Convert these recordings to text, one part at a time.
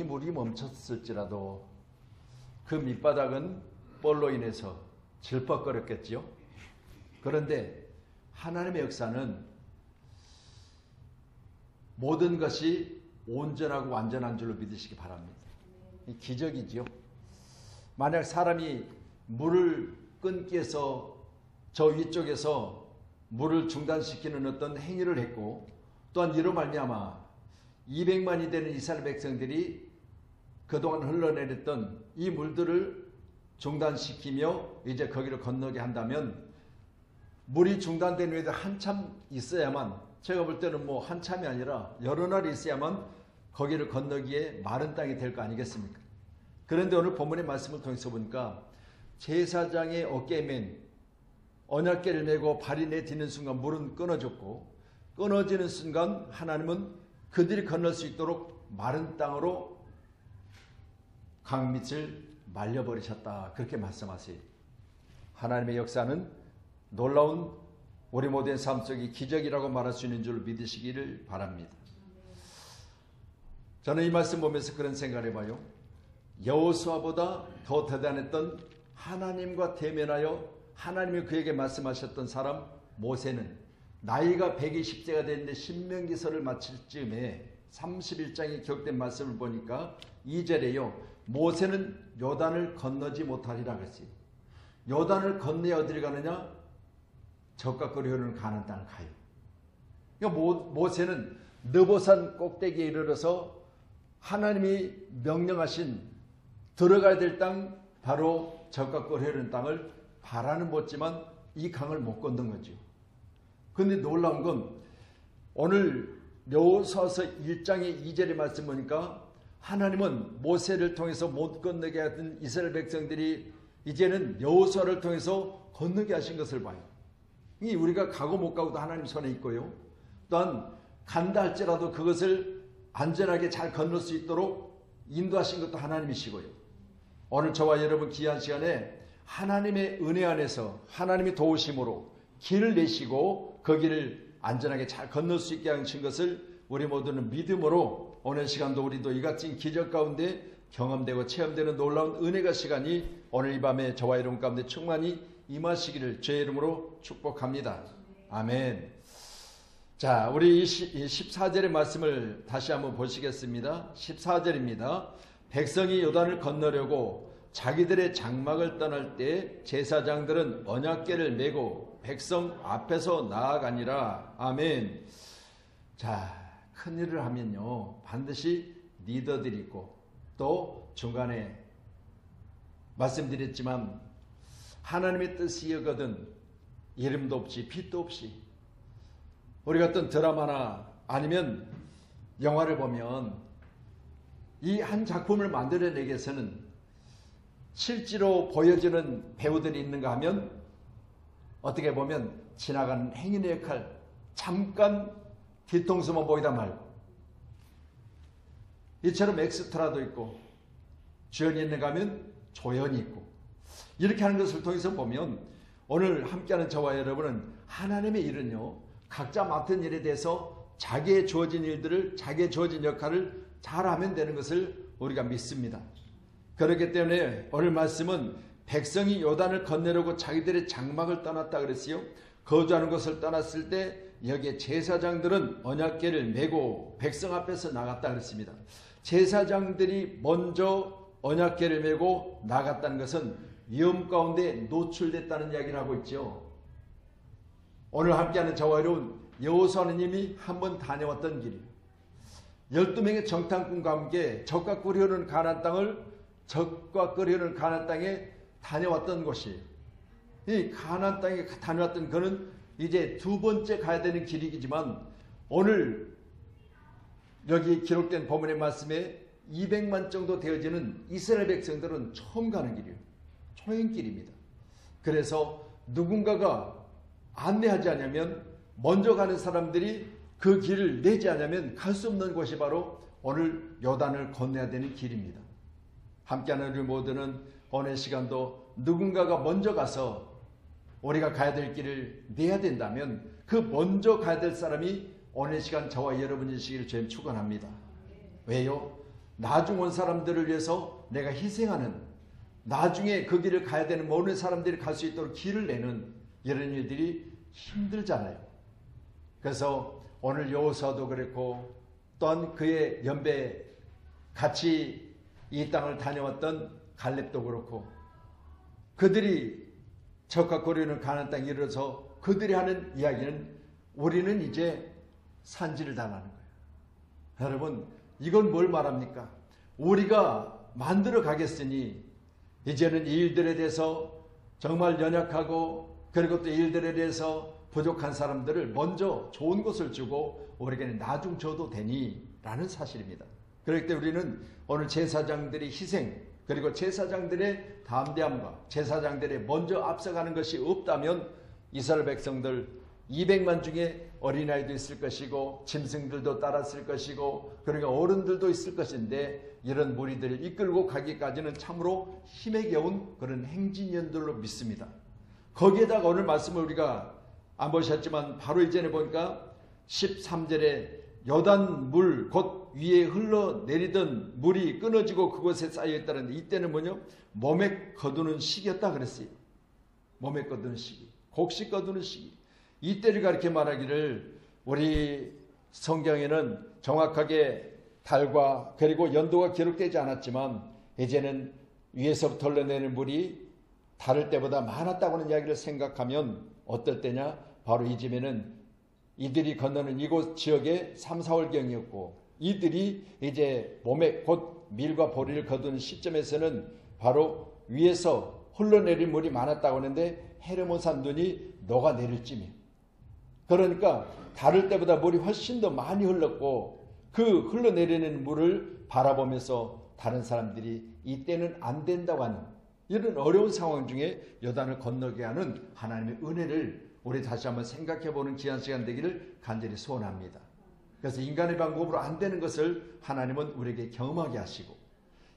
물이 멈췄을지라도 그 밑바닥은 뻘로 인해서 질퍽거렸겠지요. 그런데 하나님의 역사는 모든 것이 온전하고 완전한 줄로 믿으시기 바랍니다. 기적이지요. 만약 사람이 물을 끊기 위해서 저 위쪽에서 물을 중단시키는 어떤 행위를 했고, 또한 이로 말미암아 200만이 되는 이스라엘 백성들이 그동안 흘러내렸던 이 물들을 중단시키며 이제 거기를 건너게 한다면, 물이 중단된 후에도 한참 있어야만, 제가 볼 때는 뭐 한참이 아니라 여러 날이 있어야만 거기를 건너기에 마른 땅이 될 거 아니겠습니까? 그런데 오늘 본문의 말씀을 통해서 보니까 제사장의 어깨에 맨 언약궤를 메고 발이 내딛는 순간 물은 끊어졌고, 끊어지는 순간 하나님은 그들이 건널 수 있도록 마른 땅으로 강밑을 말려버리셨다, 그렇게 말씀하세요. 하나님의 역사는 놀라운 우리 모두의 삶 속의 기적이라고 말할 수 있는 줄 믿으시기를 바랍니다. 저는 이 말씀 보면서 그런 생각을 해봐요. 여호수아보다 더 대단했던, 하나님과 대면하여 하나님이 그에게 말씀하셨던 사람 모세는 나이가 120세가 됐는데 신명기서를 마칠 즈음에 31장에 기록된 말씀을 보니까 2절에요. 모세는 요단을 건너지 못하리라 그랬어요. 요단을 건너야 어디를 가느냐? 적과 꿀이 흐르는 가나안 땅을 가요. 그러니까 모세는 느보산 꼭대기에 이르러서 하나님이 명령하신 들어가야 될 땅, 바로 적과 꿀이 흐르는 땅을 바라는 못지만 이 강을 못 건넌 거죠. 그런데 놀라운 건 오늘 여호수아서 1장의 2절의 말씀 보니까 하나님은 모세를 통해서 못 건너게 하던 이스라엘 백성들이 이제는 여호수아를 통해서 건너게 하신 것을 봐요. 이 우리가 가고 못 가고도 하나님 손에 있고요. 또한 간다 할지라도 그것을 안전하게 잘 건널 수 있도록 인도하신 것도 하나님이시고요. 오늘 저와 여러분 귀한 시간에 하나님의 은혜 안에서 하나님의 도우심으로 길을 내시고 그 길을 안전하게 잘 건널 수 있게 하신 것을 우리 모두는 믿음으로 오늘 시간도 우리도 이같이 기적 가운데 경험되고 체험되는 놀라운 은혜가 시간이 오늘 이 밤에 저와 여러분 가운데 충만히 임하시기를 주의 이름으로 축복합니다. 아멘. 자, 우리 14절의 말씀을 다시 한번 보시겠습니다. 14절입니다. 백성이 요단을 건너려고 자기들의 장막을 떠날 때 제사장들은 언약궤를 메고 백성 앞에서 나아가니라. 아멘. 자, 큰일을 하면요 반드시 리더들이 있고, 또 중간에 말씀드렸지만 하나님의 뜻이거든 이름도 없이 빛도 없이, 우리가 어떤 드라마나 아니면 영화를 보면 이 한 작품을 만들어내기 위해서는 실제로 보여지는 배우들이 있는가 하면 어떻게 보면 지나가는 행인의 역할, 잠깐 뒤통수만 보이다 말고, 이처럼 엑스트라도 있고 주연이 있는가 하면 조연이 있고, 이렇게 하는 것을 통해서 보면 오늘 함께하는 저와 여러분은 하나님의 일은요 각자 맡은 일에 대해서 자기의 주어진 일들을, 자기의 주어진 역할을 잘하면 되는 것을 우리가 믿습니다. 그렇기 때문에 오늘 말씀은 백성이 요단을 건너려고 자기들의 장막을 떠났다 그랬어요. 거주하는 곳을 떠났을 때 여기에 제사장들은 언약궤를 메고 백성 앞에서 나갔다 그랬습니다. 제사장들이 먼저 언약궤를 메고 나갔다는 것은 위험 가운데 노출됐다는 이야기를 하고 있죠. 오늘 함께하는 저와 여러분, 여호수아는 이미 한번 다녀왔던 길이에요. 12명의 정탐꾼과 함께 적과 꿀이 흐르는 가나안 땅에 다녀왔던 곳이에요. 이 가나안 땅에 다녀왔던 그는 이제 두 번째 가야 되는 길이지만, 오늘 여기 기록된 본문의 말씀에 200만 정도 되어지는 이스라엘 백성들은 처음 가는 길이에요. 초행길입니다. 그래서 누군가가 안내하지 않으면, 먼저 가는 사람들이 그 길을 내지 않으면 갈 수 없는 곳이 바로 오늘 요단을 건너야 되는 길입니다. 함께하는 우리 모두는 오늘 시간도 누군가가 먼저 가서 우리가 가야 될 길을 내야 된다면 그 먼저 가야 될 사람이 오늘 시간 저와 여러분이시기를 주님 축원합니다. 왜요? 나중 온 사람들을 위해서 내가 희생하는, 나중에 그 길을 가야 되는 모든 사람들이 갈 수 있도록 길을 내는 이런 일들이 힘들잖아요. 그래서 오늘 여호수아도 그랬고 또한 그의 연배 같이 이 땅을 다녀왔던 갈렙도 그렇고 그들이 적과 고리는 가나안 땅에 이르러서 그들이 하는 이야기는 우리는 이제 산지를 달라는 거예요. 여러분, 이건 뭘 말합니까? 우리가 만들어 가겠으니 이제는 이 일들에 대해서 정말 연약하고 그리고 또 일들에 대해서 부족한 사람들을 먼저 좋은 것을 주고 우리에게는 나중 줘도 되니 라는 사실입니다. 그렇기 때문에 우리는 오늘 제사장들의 희생 그리고 제사장들의 담대함과 제사장들의 먼저 앞서가는 것이 없다면 이스라엘 백성들 200만 중에 어린아이도 있을 것이고 짐승들도 따랐을 것이고 그러니까 어른들도 있을 것인데 이런 무리들을 이끌고 가기까지는 참으로 힘에 겨운 그런 행진연들로 믿습니다. 거기에다가 오늘 말씀을 우리가 안 보셨지만 바로 이전에 보니까 13절에 요단 물 곧 위에 흘러내리던 물이 끊어지고 그곳에 쌓여있다는데 이때는 뭐냐? 몸에 거두는 시기였다 그랬어요. 몸에 거두는 시기, 곡식 거두는 시기. 이때를 가리켜 말하기를 우리 성경에는 정확하게 달과 그리고 연도가 기록되지 않았지만 이제는 위에서부터 흘러내리는 물이 다를 때보다 많았다고 하는 이야기를 생각하면 어떨 때냐? 바로 이쯤에는 이들이 건너는 이곳 지역의 3, 4월경이었고 이들이 이제 몸에 곧 밀과 보리를 거두는 시점에서는 바로 위에서 흘러내린 물이 많았다고 하는데 헤르몬산 눈이 녹아내릴 쯤이에요. 그러니까 다를 때보다 물이 훨씬 더 많이 흘렀고 그 흘러내리는 물을 바라보면서 다른 사람들이 이때는 안 된다고 하는 이런 어려운 상황 중에 요단을 건너게 하는 하나님의 은혜를 우리 다시 한번 생각해보는 귀한 시간 되기를 간절히 소원합니다. 그래서 인간의 방법으로 안 되는 것을 하나님은 우리에게 경험하게 하시고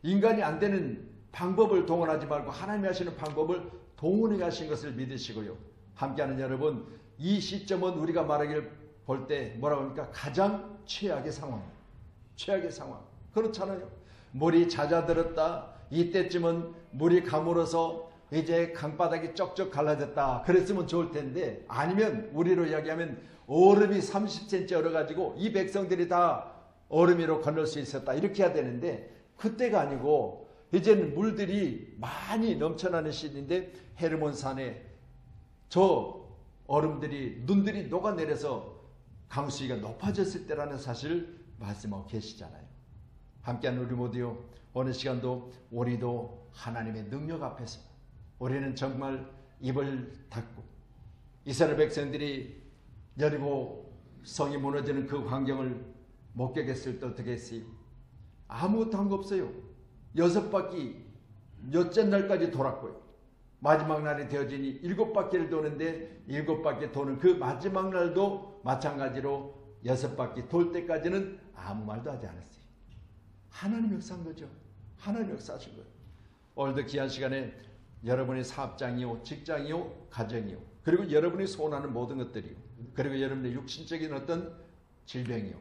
인간이 안 되는 방법을 동원하지 말고 하나님이 하시는 방법을 동원해 하신 것을 믿으시고요. 함께하는 여러분, 이 시점은 우리가 말하기를 볼 때 뭐라고 합니까? 가장 최악의 상황. 최악의 상황. 그렇잖아요. 물이 잦아들었다. 이때쯤은 물이 가물어서 이제 강바닥이 쩍쩍 갈라졌다. 그랬으면 좋을 텐데 아니면 우리로 이야기하면 얼음이 30cm 얼어가지고 이 백성들이 다 얼음 위로 건널 수 있었다. 이렇게 해야 되는데 그때가 아니고 이제는 물들이 많이 넘쳐나는 시기인데 헤르몬산에 저 얼음들이 눈들이 녹아내려서 강수위가 높아졌을 때라는 사실을 말씀하고 계시잖아요. 함께하는 우리 모두요. 어느 시간도 우리도 하나님의 능력 앞에서 우리는 정말 입을 닫고 이스라엘 백성들이 여리고 성이 무너지는 그 환경을 목격했을 때 어떻게 했어요? 아무것도 한 거 없어요. 6바퀴 몇째 날까지 돌았고요. 마지막 날이 되어지니 7바퀴를 도는데 7바퀴 도는 그 마지막 날도 마찬가지로 6바퀴 돌 때까지는 아무 말도 하지 않았어요. 하나님 역사한 거죠. 하나님 역사하신 거예요. 오늘도 귀한 시간에 여러분의 사업장이요, 직장이요, 가정이요, 그리고 여러분이 소원하는 모든 것들이요, 그리고 여러분의 육신적인 어떤 질병이요,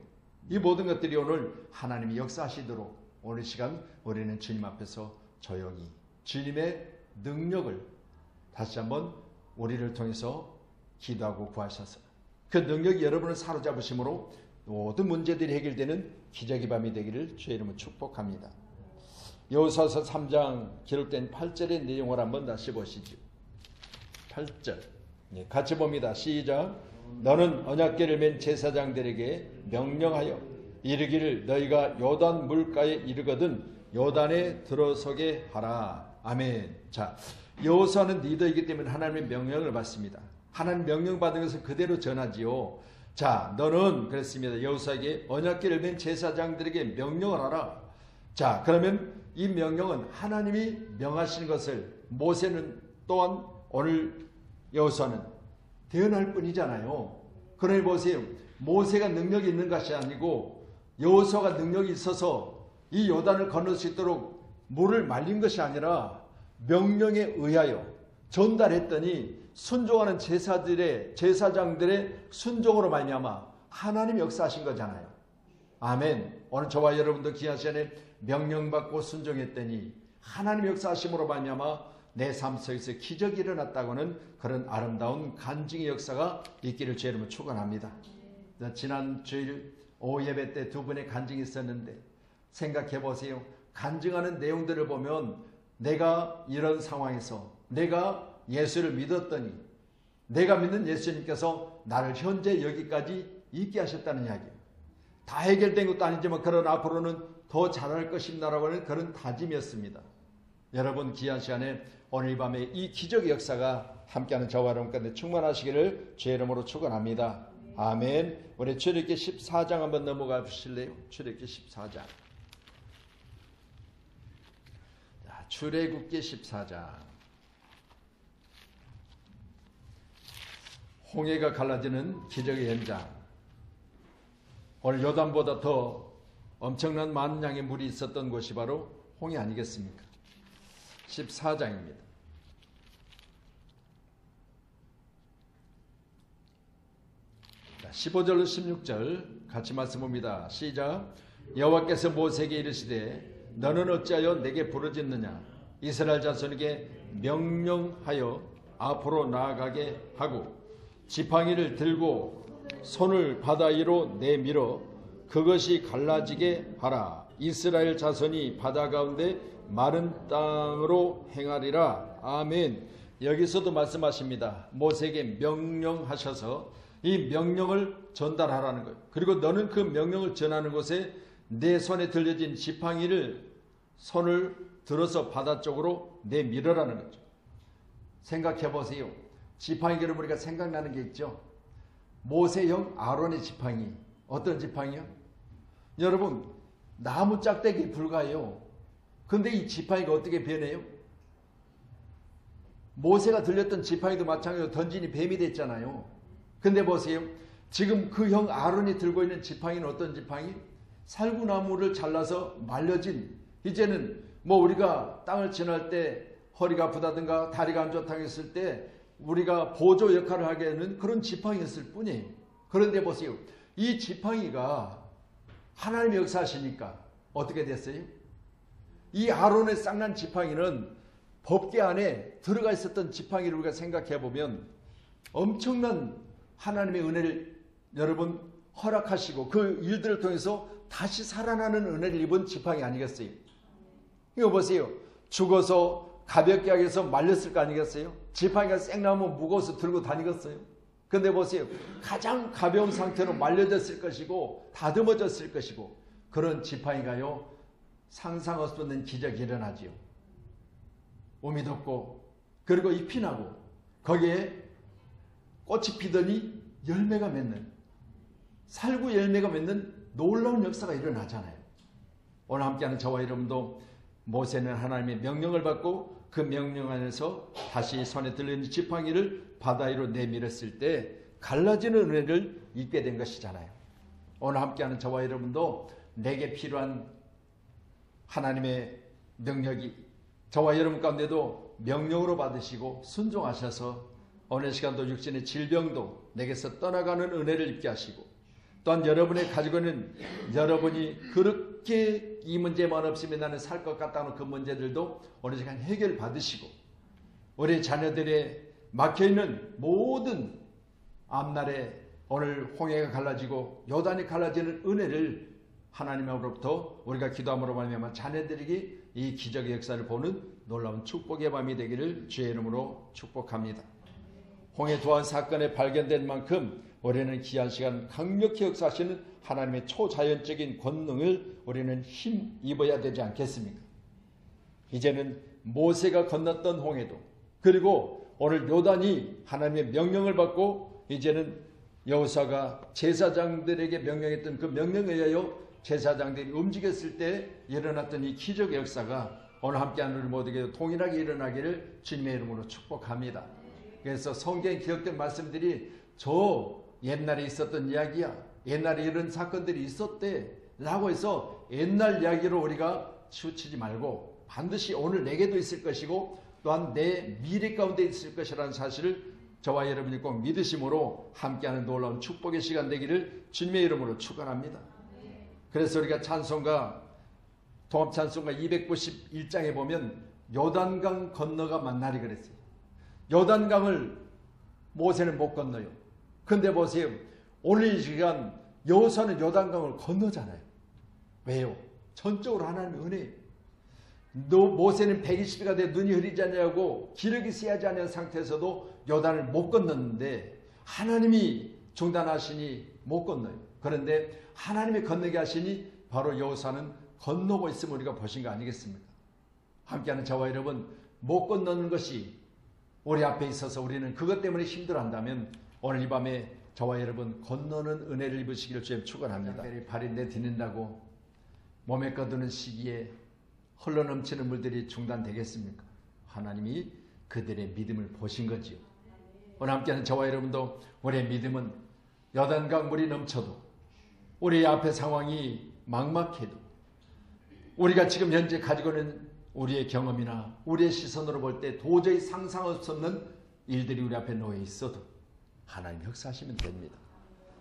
이 모든 것들이 오늘 하나님이 역사하시도록 오늘 시간 우리는 주님 앞에서 조용히 주님의 능력을 다시 한번 우리를 통해서 기도하고 구하셔서 그 능력이 여러분을 사로잡으심으로 모든 문제들이 해결되는 기적의 밤이 되기를 주의 이름으로 축복합니다. 여호수아서 3장 기록된 8절의 내용을 한번 다시 보시죠. 8절 같이 봅니다. 시작. 너는 언약궤를 맨 제사장들에게 명령하여 이르기를 너희가 요단 물가에 이르거든 요단에 들어서게 하라. 아멘. 자, 여호수아는 리더이기 때문에 하나님의 명령을 받습니다. 하나님 명령 받은 것을 그대로 전하지요. 자, 너는 그랬습니다. 여호수아에게 언약궤를 맨 제사장들에게 명령을 하라. 자, 그러면 이 명령은 하나님이 명하신 것을 모세는 또한 오늘 여호수아는 대언할 뿐이잖아요. 그러니 보세요. 모세가 능력이 있는 것이 아니고 여호수아가 능력이 있어서 이 요단을 건널 수 있도록 물을 말린 것이 아니라 명령에 의하여 전달했더니 순종하는 제사장들의 순종으로 말미암아 하나님 역사하신 거잖아요. 아멘. 오늘 저와 여러분도 귀한 시간에 명령받고 순종했더니 하나님의 역사하심으로 말미암아 내 삶 속에서 기적이 일어났다고는 그런 아름다운 간증의 역사가 있기를 주의 이름으로 축원합니다. 지난 주일 오후 예배 때 두 분의 간증이 있었는데 생각해 보세요. 간증하는 내용들을 보면 내가 이런 상황에서 내가 예수를 믿었더니 내가 믿는 예수님께서 나를 현재 여기까지 있게 하셨다는 이야기예요. 다 해결된 것도 아니지만 그런 앞으로는 더 잘할 것입니다라고 하는 그런 다짐이었습니다. 여러분 귀한 시간에 오늘 밤에 이 기적의 역사가 함께하는 저와 여러분 가운데 충만하시기를 주의 이름으로 축원합니다. 아멘. 우리 출애굽기 14장 한번 넘어가 보실래요? 출애굽기 14장. 자, 출애굽기 14장. 홍해가 갈라지는 기적의 현장. 오늘 요단보다 더 엄청난 많은 양의 물이 있었던 곳이 바로 홍해 아니겠습니까? 14장입니다. 자, 15절로 16절 같이 말씀합니다. 시작. 여호와께서 모세에게 이르시되 너는 어찌하여 내게 부르짖느냐? 이스라엘 자손에게 명령하여 앞으로 나아가게 하고 지팡이를 들고 손을 바다 위로 내밀어 그것이 갈라지게 하라. 이스라엘 자손이 바다 가운데 마른 땅으로 행하리라. 아멘. 여기서도 말씀하십니다. 모세에게 명령하셔서 이 명령을 전달하라는 거예요. 그리고 너는 그 명령을 전하는 곳에 내 손에 들려진 지팡이를 손을 들어서 바다 쪽으로 내밀으라는 거죠. 생각해 보세요. 지팡이 그러면 우리가 생각나는 게 있죠. 모세형 아론의 지팡이. 어떤 지팡이요? 여러분 나무 짝대기에 불과해요. 근데 이 지팡이가 어떻게 변해요? 모세가 들렸던 지팡이도 마찬가지로 던지니 뱀이 됐잖아요. 근데 보세요. 지금 그 형 아론이 들고 있는 지팡이는 어떤 지팡이? 살구나무를 잘라서 말려진, 이제는 뭐 우리가 땅을 지날 때 허리가 아프다든가 다리가 안 좋다고 했을 때 우리가 보조 역할을 하게 하는 그런 지팡이였을 뿐이에요. 그런데 보세요. 이 지팡이가 하나님의 역사하시니까 어떻게 됐어요? 이 아론의 쌍난 지팡이는 법궤 안에 들어가 있었던 지팡이를 우리가 생각해 보면 엄청난 하나님의 은혜를 여러분 허락하시고 그 일들을 통해서 다시 살아나는 은혜를 입은 지팡이 아니겠어요? 이거 보세요. 죽어서 가볍게 하기 위해서 말렸을 거 아니겠어요? 지팡이가 쌩 나오면 무거워서 들고 다니겠어요? 근데 보세요. 가장 가벼운 상태로 말려졌을 것이고 다듬어졌을 것이고 그런 지팡이가요. 상상할 수 없는 기적이 일어나지요. 몸이 덥고 그리고 잎이 나고 거기에 꽃이 피더니 열매가 맺는 살구 열매가 맺는 놀라운 역사가 일어나잖아요. 오늘 함께하는 저와 여러분도 모세는 하나님의 명령을 받고 그 명령 안에서 다시 손에 들리는 지팡이를 바다 위로 내밀었을 때 갈라지는 은혜를 입게 된 것이잖아요. 오늘 함께하는 저와 여러분도 내게 필요한 하나님의 능력이 저와 여러분 가운데도 명령으로 받으시고 순종하셔서 오늘 시간도 육신의 질병도 내게서 떠나가는 은혜를 입게 하시고 또한 여러분이 가지고 있는 여러분이 그렇게 이 문제만 없으면 나는 살 것 같다는 그 문제들도 오늘 시간 해결 받으시고 우리 자녀들의 막혀있는 모든 앞날에 오늘 홍해가 갈라지고 요단이 갈라지는 은혜를 하나님으로부터 우리가 기도함으로 말미암아 자녀들에게 이 기적의 역사를 보는 놀라운 축복의 밤이 되기를 주의 이름으로 축복합니다. 홍해 도안 사건에 발견된 만큼 우리는 귀한 시간 강력히 역사하시는 하나님의 초자연적인 권능을 우리는 힘입어야 되지 않겠습니까? 이제는 모세가 건넜던 홍해도 그리고 오늘 요단이 하나님의 명령을 받고 이제는 여호수아가 제사장들에게 명령했던 그 명령에 의하여 제사장들이 움직였을 때 일어났던 이 기적의 역사가 오늘 함께하는 우리 모두에게 동일하게 일어나기를 주님의 이름으로 축복합니다. 그래서 성경에 기록된 말씀들이 저 옛날에 있었던 이야기야. 옛날에 이런 사건들이 있었대. 라고 해서 옛날 이야기로 우리가 치우치지 말고 반드시 오늘 내게도 있을 것이고 또한 내 미래 가운데 있을 것이라는 사실을 저와 여러분이 꼭 믿으심으로 함께하는 놀라운 축복의 시간 되기를 주님의 이름으로 축원합니다. 그래서 우리가 찬송가 통합찬송가 291장에 보면 요단강 건너가 만나리 그랬어요. 요단강을 모세는 못 건너요. 근데 보세요. 오늘 이 시간 여호수아는 요단강을 건너잖아요. 왜요? 전적으로 하나님의 은혜예요. 모세는 120세가 돼 눈이 흐리지 않냐고 기력이 쇠하지 않은 상태에서도 요단을 못 건넜는데 하나님이 중단하시니 못 건너요. 그런데 하나님이 건너게 하시니 바로 여호수아는 건너고 있음을 우리가 보신 거 아니겠습니까? 함께하는 저와 여러분, 못 건너는 것이 우리 앞에 있어서 우리는 그것 때문에 힘들어한다면 오늘 이 밤에 저와 여러분 건너는 은혜를 입으시기를 주님 축원합니다. 발이 내딛는다고 몸에 거두는 시기에 흘러넘치는 물들이 중단되겠습니까? 하나님이 그들의 믿음을 보신 거지요. 오늘 함께하는 저와 여러분도 우리의 믿음은 요단강 물이 넘쳐도 우리 앞의 상황이 막막해도 우리가 지금 현재 가지고 있는 우리의 경험이나 우리의 시선으로 볼 때 도저히 상상할 수 없는 일들이 우리 앞에 놓여 있어도 하나님 역사하시면 됩니다.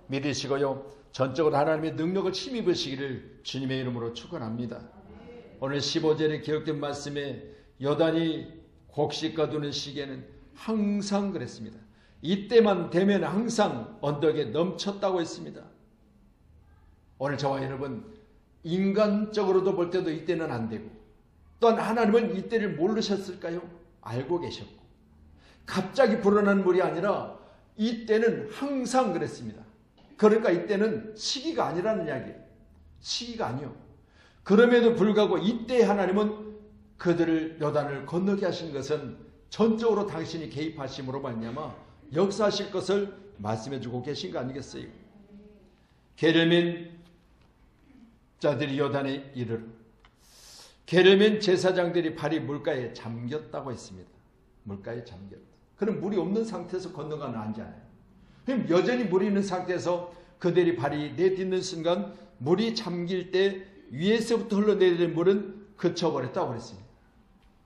믿으시고요. 전적으로 하나님의 능력을 힘입으시기를 주님의 이름으로 축원합니다. 오늘 15절에 기록된 말씀에 요단이 곡식 거두는 시기에는 항상 그랬습니다. 이때만 되면 항상 언덕에 넘쳤다고 했습니다. 오늘 저와 여러분 인간적으로도 볼 때도 이때는 안 되고 또한 하나님은 이때를 모르셨을까요? 알고 계셨고 갑자기 불어난 물이 아니라 이때는 항상 그랬습니다. 그러니까 이때는 시기가 아니라는 이야기예요. 시기가 아니요. 그럼에도 불구하고 이때 하나님은 그들을 요단을 건너게 하신 것은 전적으로 당신이 개입하심으로 말미암아 역사하실 것을 말씀해주고 계신 거 아니겠어요? 개를 맨 자들이 요단에 이르러 개를 맨 제사장들이 발이 물가에 잠겼다고 했습니다. 물가에 잠겼다. 그럼 물이 없는 상태에서 건너가는 아니잖아요. 그럼 여전히 물이 있는 상태에서 그들이 발이 내딛는 순간 물이 잠길 때 위에서부터 흘러내리는 물은 그쳐버렸다고 그랬습니다.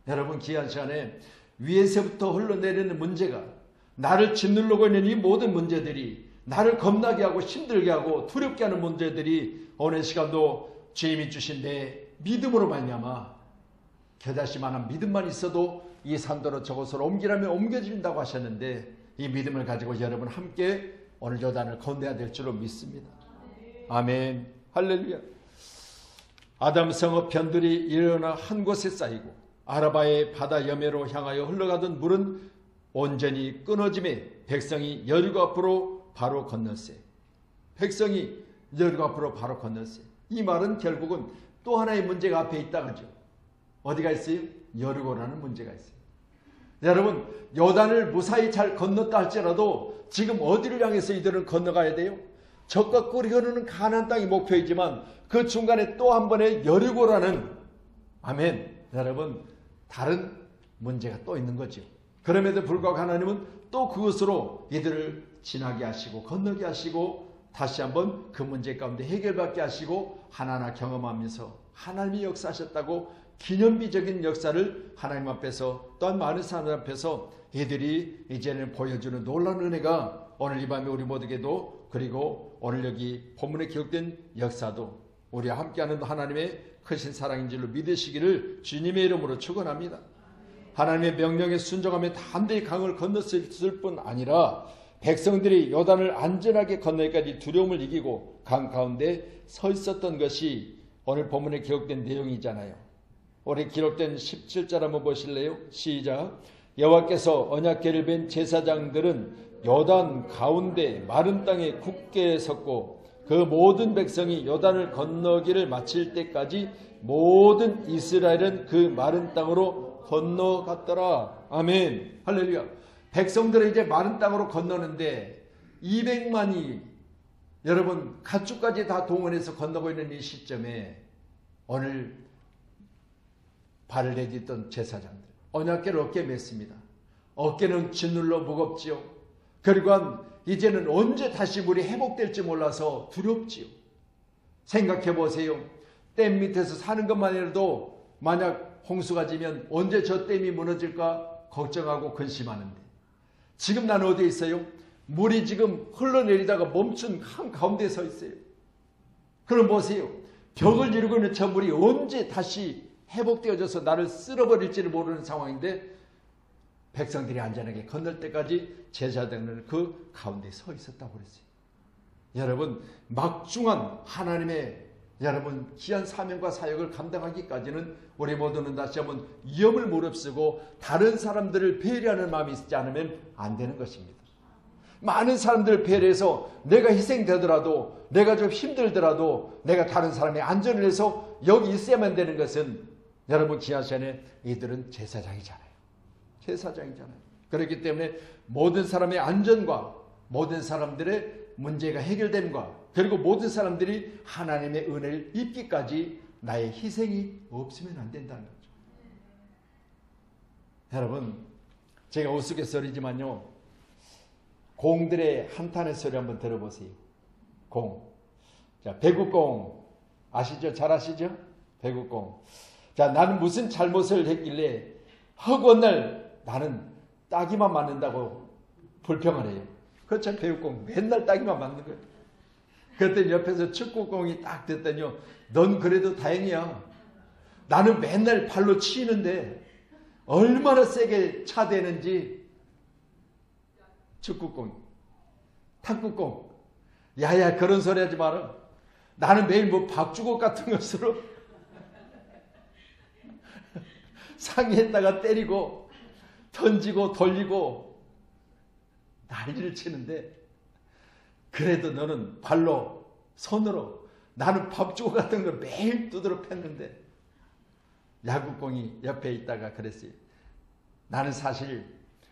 여러분 귀한 시간에 위에서부터 흘러내리는 문제가 나를 짓누르고 있는 이 모든 문제들이 나를 겁나게 하고 힘들게 하고 두렵게 하는 문제들이 오늘 시간도 주님이 주신 내 믿음으로 말미암아 겨자씨만한 믿음만 있어도 이 산도로 저곳으로 옮기라면 옮겨진다고 하셨는데 이 믿음을 가지고 여러분 함께 오늘 요단을 건너야 될 줄로 믿습니다. 아멘. 할렐루야. 아담 성읍 변들이 일어나 한 곳에 쌓이고 아라바의 바다 여매로 향하여 흘러가던 물은 온전히 끊어짐에 백성이 여리고 앞으로 바로 건널세. 백성이 여리고 앞으로 바로 건널세. 이 말은 결국은 또 하나의 문제가 앞에 있다 그죠. 어디가 있어요? 여리고라는 문제가 있어요. 여러분 요단을 무사히 잘 건넜다 할지라도 지금 어디를 향해서 이들은 건너가야 돼요? 적과 꿀이 흐르는 가나안 땅이 목표이지만 그 중간에 또 한 번의 여리고라는 아멘. 여러분 다른 문제가 또 있는 거죠. 그럼에도 불구하고 하나님은 또 그것으로 이들을 지나게 하시고 건너게 하시고 다시 한번 그 문제 가운데 해결받게 하시고 하나하나 경험하면서 하나님이 역사하셨다고 기념비적인 역사를 하나님 앞에서 또한 많은 사람들 앞에서 이들이 이제는 보여주는 놀라운 은혜가 오늘 이 밤에 우리 모두에게도 그리고 오늘 여기 본문에 기록된 역사도 우리와 함께하는 하나님의 크신 사랑인 줄로 믿으시기를 주님의 이름으로 축원합니다. 하나님의 명령에 순종하며 담대히 강을 건넜을 뿐 아니라 백성들이 요단을 안전하게 건너기까지 두려움을 이기고 강 가운데 서 있었던 것이 오늘 본문에 기록된 내용이잖아요. 오늘 기록된 17절 한번 보실래요? 시작. 여호와께서 언약궤를 벤 제사장들은 요단 가운데 마른 땅에 굳게 섰고 그 모든 백성이 요단을 건너기를 마칠 때까지 모든 이스라엘은 그 마른 땅으로 건너갔더라. 아멘. 할렐루야. 백성들은 이제 마른 땅으로 건너는데 200만이 여러분 가축까지 다 동원해서 건너고 있는 이 시점에 오늘 발을 내딛던 제사장들 언약궤를 어깨에 맸습니다. 어깨는 짓눌러 무겁지요. 그리고 이제는 언제 다시 물이 회복될지 몰라서 두렵지요. 생각해 보세요. 댐 밑에서 사는 것만이라도 만약 홍수가 지면 언제 저 댐이 무너질까 걱정하고 근심하는데 지금 나는 어디에 있어요? 물이 지금 흘러내리다가 멈춘 한 가운데 서 있어요. 그럼 보세요. 벽을 이루고 있는 저 물이 언제 다시 회복되어져서 나를 쓸어버릴지를 모르는 상황인데 백성들이 안전하게 건널 때까지 제사장은 그 가운데 서 있었다고 그랬어요. 여러분, 막중한 하나님의 여러분 귀한 사명과 사역을 감당하기까지는 우리 모두는 다시 한번 위험을 무릅쓰고 다른 사람들을 배려하는 마음이 있지 않으면 안 되는 것입니다. 많은 사람들을 배려해서 내가 희생되더라도, 내가 좀 힘들더라도 내가 다른 사람의 안전을 위해서 여기 있어야만 되는 것은 여러분 귀한 시간에 이들은 제사장이잖아요. 제사장이잖아요. 그렇기 때문에 모든 사람의 안전과 모든 사람들의 문제가 해결됨과 그리고 모든 사람들이 하나님의 은혜를 입기까지 나의 희생이 없으면 안 된다는 거죠. 여러분, 제가 우스갯소리지만요, 공들의 한탄의 소리 한번 들어보세요. 공. 자, 배구공 아시죠? 잘 아시죠? 배구공. 자, 나는 무슨 잘못을 했길래 허구한 날 나는 따기만 맞는다고 불평을 해요. 그렇죠? 배구공 맨날 따기만 맞는 거예요. 그랬더니 옆에서 축구공이 딱 됐더니요, 넌 그래도 다행이야. 나는 맨날 발로 치는데 얼마나 세게 차대는지. 축구공, 탁구공, 야야 그런 소리 하지 마라. 나는 매일 뭐 박주걱 같은 것으로 상의했다가 때리고 던지고 돌리고 난리를 치는데 그래도 너는 발로 손으로, 나는 박주걱 같은 걸 매일 두드러 팼는데. 야구공이 옆에 있다가 그랬어요. 나는 사실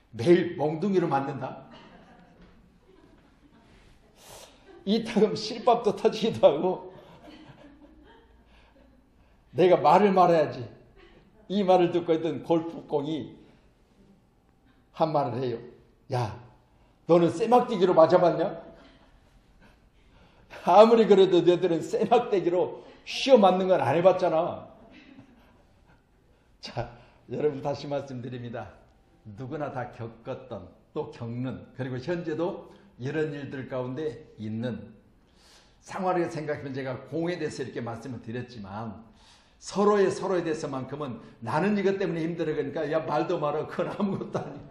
매일 몽둥이로 맞는다. 이따금 실밥도 터지기도 하고. 내가 말을 말해야지. 이 말을 듣고 있던 골프공이 한 말을 해요. 야, 너는 쇠막대기로 맞아봤냐? 아무리 그래도 너희들은 쇠막대기로 쉬어 맞는 건 안 해봤잖아. 자, 여러분 다시 말씀드립니다. 누구나 다 겪었던, 또 겪는, 그리고 현재도 이런 일들 가운데 있는 상황을 생각하면 제가 공에 대해서 이렇게 말씀을 드렸지만 서로에 대해서만큼은 나는 이것 때문에 힘들어 그러니까 야 말도 마라. 그건 아무것도 아니야.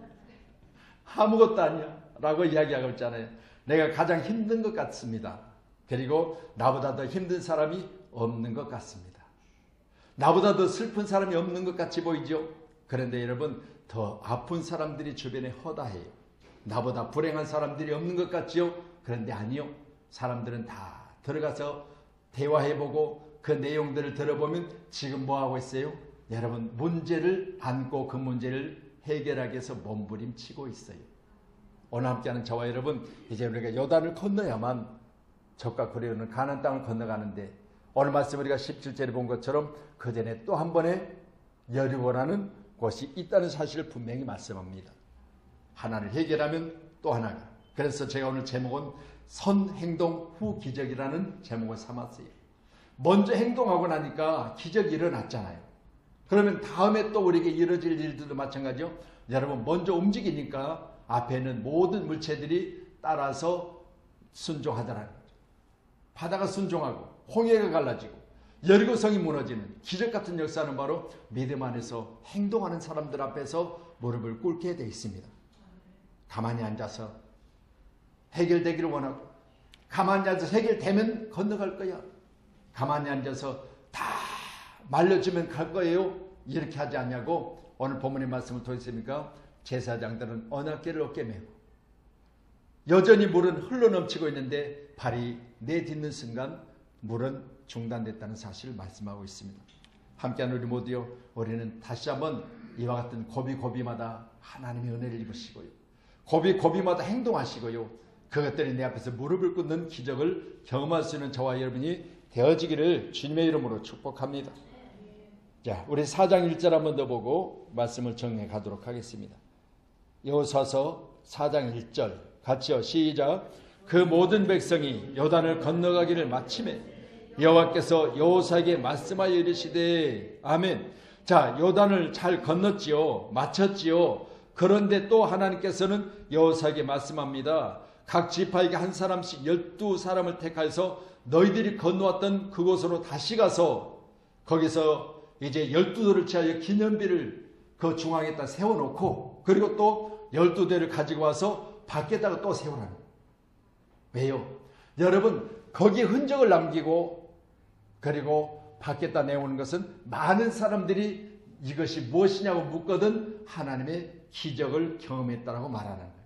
아무것도 아니야 라고 이야기하고 있잖아요. 내가 가장 힘든 것 같습니다. 그리고 나보다 더 힘든 사람이 없는 것 같습니다. 나보다 더 슬픈 사람이 없는 것 같이 보이죠. 그런데 여러분, 더 아픈 사람들이 주변에 허다해요. 나보다 불행한 사람들이 없는 것 같지요. 그런데 아니요. 사람들은 다 들어가서 대화해보고 그 내용들을 들어보면 지금 뭐하고 있어요? 여러분, 문제를 안고 그 문제를 해결하기 위해서 몸부림치고 있어요. 오늘 함께하는 저와 여러분, 이제 우리가 요단을 건너야만 적과 그리우는 가나안 땅을 건너가는데, 오늘 말씀 우리가 17절에 본 것처럼 그 전에 또 한 번의 여리고라는 곳이 있다는 사실을 분명히 말씀합니다. 하나를 해결하면 또 하나가. 그래서 제가 오늘 제목은 선행동 후 기적이라는 제목을 삼았어요. 먼저 행동하고 나니까 기적이 일어났잖아요. 그러면 다음에 또 우리에게 이루어질 일들도 마찬가지요. 여러분, 먼저 움직이니까 앞에 있는 모든 물체들이 따라서 순종하더라는 거죠. 바다가 순종하고 홍해가 갈라지고 여리고성이 무너지는 기적 같은 역사는 바로 믿음 안에서 행동하는 사람들 앞에서 무릎을 꿇게 되어 있습니다. 가만히 앉아서 해결되기를 원하고, 가만히 앉아서 해결되면 건너갈 거야, 가만히 앉아서 다 말려주면 갈 거예요, 이렇게 하지 않냐고 오늘 본문의 말씀을 통했습니까? 제사장들은 언약궤를 어깨에 메고 여전히 물은 흘러넘치고 있는데 발이 내딛는 순간 물은 중단됐다는 사실을 말씀하고 있습니다. 함께하는 우리 모두요, 우리는 다시 한번 이와 같은 고비고비마다 하나님의 은혜를 입으시고요, 고비고비마다 행동하시고요, 그것들이 내 앞에서 무릎을 꿇는 기적을 경험할 수 있는 저와 여러분이 되어지기를 주님의 이름으로 축복합니다. 자, 우리 4장 1절 한번 더 보고 말씀을 정리해 가도록 하겠습니다. 여호수아서 4장 1절 같이요, 시작. 그 모든 백성이 요단을 건너가기를 마침에 여호와께서 여호수아에게 말씀하여 이르시되, 아멘. 자, 요단을 잘 건넜지요, 마쳤지요. 그런데 또 하나님께서는 여호수아에게 말씀합니다. 각 지파에게 한 사람씩 12사람을 택하여서 너희들이 건너왔던 그곳으로 다시 가서 거기서 이제 12돌을 취하여 기념비를 그 중앙에다 세워놓고 그리고 또 12대를 가지고 와서 밖에다가 또 세우라는 거예요. 왜요? 여러분 거기에 흔적을 남기고 그리고 밖에다 내오는 것은 많은 사람들이 이것이 무엇이냐고 묻거든 하나님의 기적을 경험했다라고 말하는 거예요.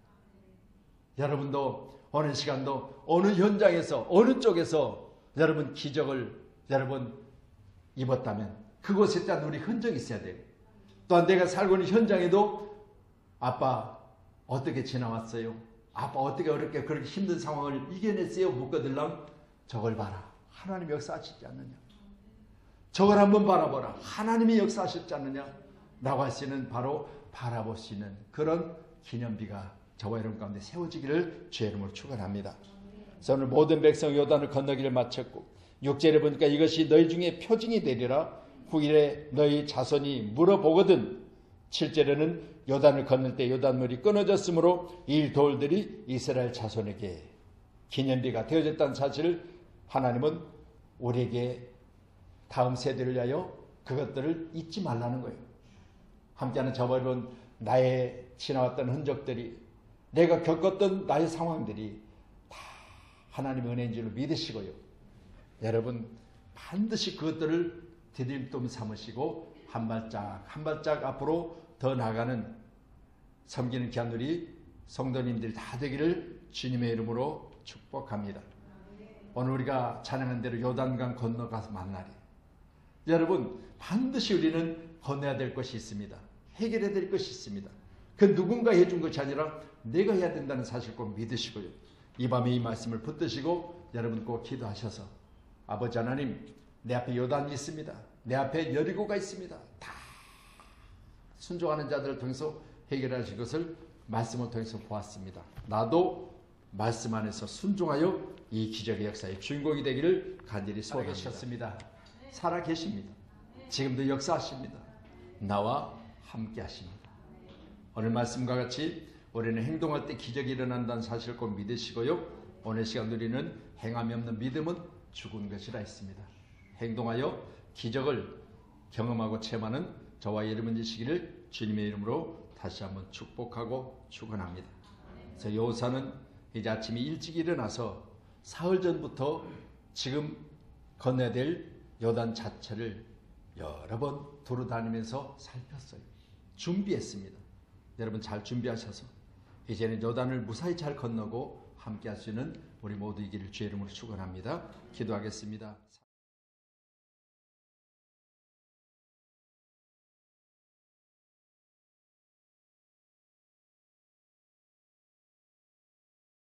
여러분도 어느 시간도 어느 현장에서 어느 쪽에서 여러분 기적을 여러분 입었다면 그곳에 대한 우리 흔적이 있어야 돼요. 또한 내가 살고 있는 현장에도 아빠 어떻게 지나왔어요? 아빠 어떻게 어렵게 그렇게 힘든 상황을 이겨냈어요? 묻거들랑 저걸 봐라. 하나님이 역사하시지 않느냐? 저걸 한번 바라보라. 하나님이 역사하셨지 않느냐? 라고 할 수 있는 바로 바라볼 수 있는 그런 기념비가 저와 여러분 가운데 세워지기를 주의 이름으로 축원합니다. 그래서 오늘 모든 백성 요단을 건너기를 마쳤고 6절에 보니까 이것이 너희 중에 표징이 되리라. 후일에 너희 자손이 물어보거든. 7절에는 요단을 건널 때 요단물이 끊어졌으므로 이 돌들이 이스라엘 자손에게 기념비가 되어졌다는 사실을 하나님은 우리에게 다음 세대를 위하여 그것들을 잊지 말라는 거예요. 함께하는 저와 여러분 나의 지나왔던 흔적들이 내가 겪었던 나의 상황들이 다 하나님의 은혜인 줄 믿으시고요. 여러분 반드시 그것들을 디딤돌 삼으시고 한 발짝 한 발짝 앞으로 더 나가는 섬기는 귀한 우리 성도님들이 다 되기를 주님의 이름으로 축복합니다. 오늘 우리가 찬양한 대로 요단강 건너가서 만나리. 여러분 반드시 우리는 건너야 될 것이 있습니다. 해결해야 될 것이 있습니다. 그 누군가 해준 것이 아니라 내가 해야 된다는 사실 꼭 믿으시고요. 이 밤에 이 말씀을 붙드시고 여러분 꼭 기도하셔서 아버지 하나님 내 앞에 요단이 있습니다. 내 앞에 여리고가 있습니다. 다 순종하는 자들을 통해서 해결하실 것을 말씀을 통해서 보았습니다. 나도 말씀 안에서 순종하여 이 기적의 역사의 주인공이 되기를 간절히 소원하셨습니다. 살아계십니다. 지금도 역사하십니다. 나와 함께 하십니다. 오늘 말씀과 같이 우리는 행동할 때 기적이 일어난다는 사실을 꼭 믿으시고요. 오늘 시간 우리는 행함이 없는 믿음은 죽은 것이라 했습니다. 행동하여 기적을 경험하고 체험하는 저와 여러분 되시기를 주님의 이름으로 다시 한번 축복하고 축원합니다. 그래서 여호사는 이제 아침에 일찍 일어나서 사흘 전부터 지금 건너야 될 요단 자체를 여러 번 돌아다니면서 살폈어요. 준비했습니다. 여러분 잘 준비하셔서 이제는 요단을 무사히 잘 건너고 함께 할 수 있는 우리 모두 이기를 주의 이름으로 축원합니다. 기도하겠습니다.